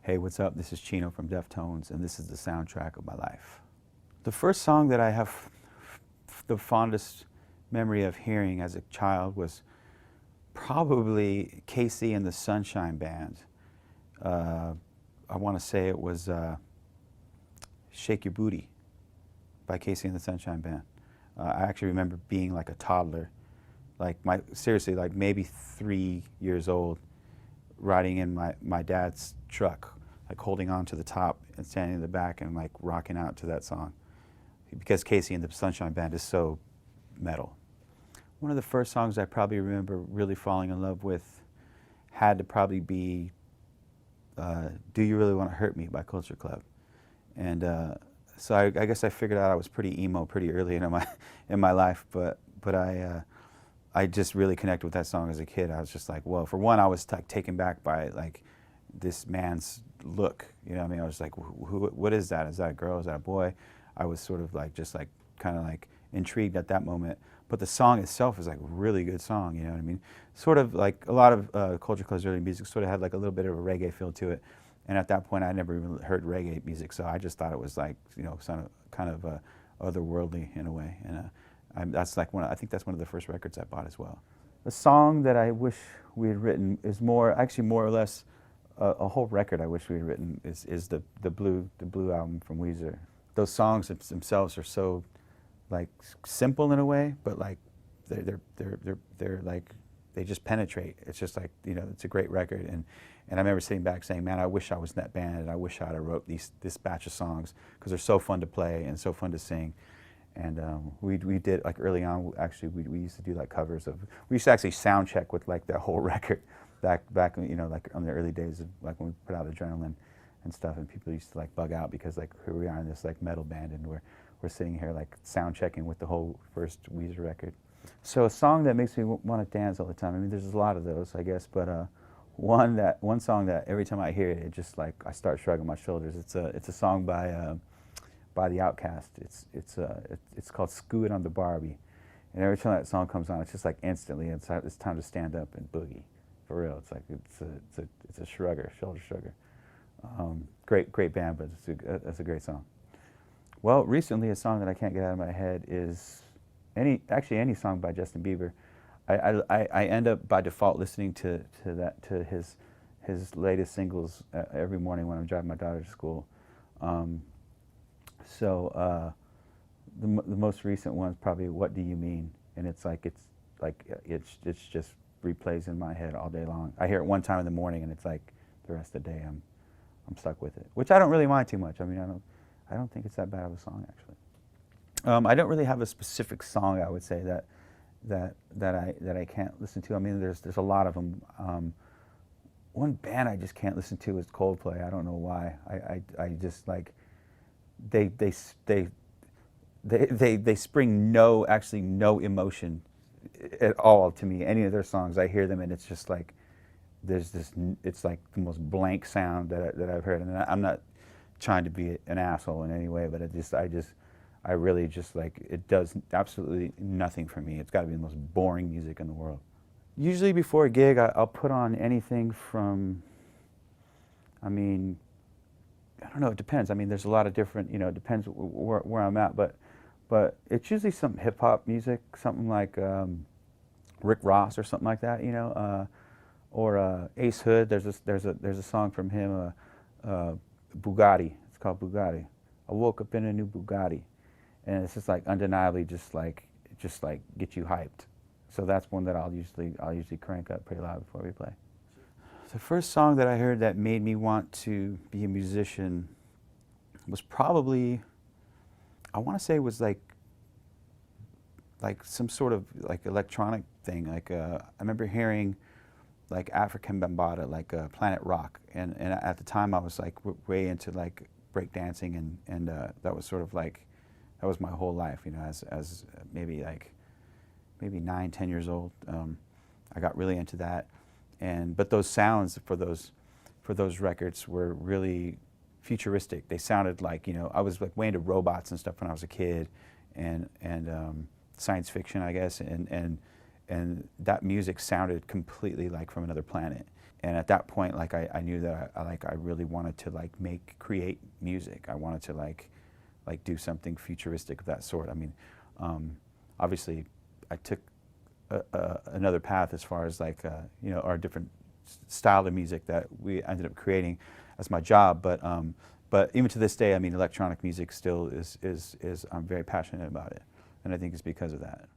Hey, what's up? This is Chino from Deftones, and this is the soundtrack of my life. The first song that I have the fondest memory of hearing as a child was probably Casey and the Sunshine Band. I want to say it was Shake Your Booty by Casey and the Sunshine Band. I actually remember being like a toddler, seriously, like maybe 3 years old, riding in my dad's truck, like holding on to the top and standing in the back and like rocking out to that song, because Casey and the Sunshine Band is so metal. One of the first songs I probably remember really falling in love with had to probably be Do You Really Want to Hurt Me by Culture Club. And so I guess I figured out I was pretty emo pretty early in my life, but I just really connected with that song as a kid. I was just like, whoa. For one, I was like taken back by like this man's look. You know what I mean? I was like, what is that? Is that a girl? Is that a boy? I was sort of like just like kind of like intrigued at that moment. But the song itself is like a really good song. You know what I mean? Sort of like a lot of Culture Club's early music sort of had like a little bit of a reggae feel to it. And at that point, I never even heard reggae music, so I just thought it was like, you know, kind of otherworldly in a way. And that's like I think that's one of the first records I bought as well. The song that I wish we had written is actually more or less a whole record I wish we had written is the Blue album from Weezer. Those songs themselves are so like simple in a way, but like they're like they just penetrate. It's just like, you know, it's a great record. And I remember sitting back saying, man, I wish I was in that band, and I wish I had wrote this batch of songs, because they're so fun to play and so fun to sing. And we did, like early on, actually, we used to do like covers of, we used to actually sound check with like the whole record back, you know, like on the early days of like when we put out Adrenaline and stuff, and people used to like bug out because like here we are in this like metal band, and we're sitting here like sound checking with the whole first Weezer record. So a song that makes me want to dance all the time. I mean, there's a lot of those, I guess, but one song that every time I hear it, it just like I start shrugging my shoulders. It's a song by the Outkast. It's called "Screw It on the Barbie," and every time that song comes on, it's just like instantly it's time to stand up and boogie, for real. It's like it's a shoulder shrugger. Great band, but it's a great song. Well, recently a song that I can't get out of my head is any song by Justin Bieber. I end up by default listening to his latest singles every morning when I'm driving my daughter to school. So the most recent one is probably "What Do You Mean," and it's just replays in my head all day long. I hear it one time in the morning, and it's like the rest of the day I'm stuck with it, which I don't really mind too much. I mean, I don't think it's that bad of a song, actually. I don't really have a specific song I would say that I can't listen to. I mean, there's a lot of them. One band I just can't listen to is Coldplay. I don't know why. I just like they spring no emotion at all to me. Any of their songs, I hear them and it's just like it's like the most blank sound that I've heard. And I'm not trying to be an asshole in any way, but I really just like, it does absolutely nothing for me. It's got to be the most boring music in the world. Usually before a gig, I'll put on anything from, I mean, I don't know, it depends. I mean, there's a lot of different, you know, it depends where I'm at, but it's usually some hip hop music, something like Rick Ross or something like that, you know, or Ace Hood. There's a song from him, Bugatti. It's called Bugatti. I woke up in a new Bugatti. And it's just like undeniably just like get you hyped. So that's one that I'll usually crank up pretty loud before we play. The first song that I heard that made me want to be a musician was probably, I want to say it was like some sort of like electronic thing. Like I remember hearing like African Bambaataa, like Planet Rock, and at the time I was like way into like break dancing, and that was sort of like, that was my whole life, you know, as maybe 9, 10 years old. I got really into that, but those sounds for those records were really futuristic. They sounded like, you know, I was like way into robots and stuff when I was a kid, and science fiction, I guess, and and that music sounded completely like from another planet. And at that point, like I knew that I really wanted to like create music. I wanted to like do something futuristic of that sort. I mean, obviously, I took another path as far as like you know, our different style of music that we ended up creating as my job. But even to this day, I mean, electronic music still is I'm very passionate about it, and I think it's because of that.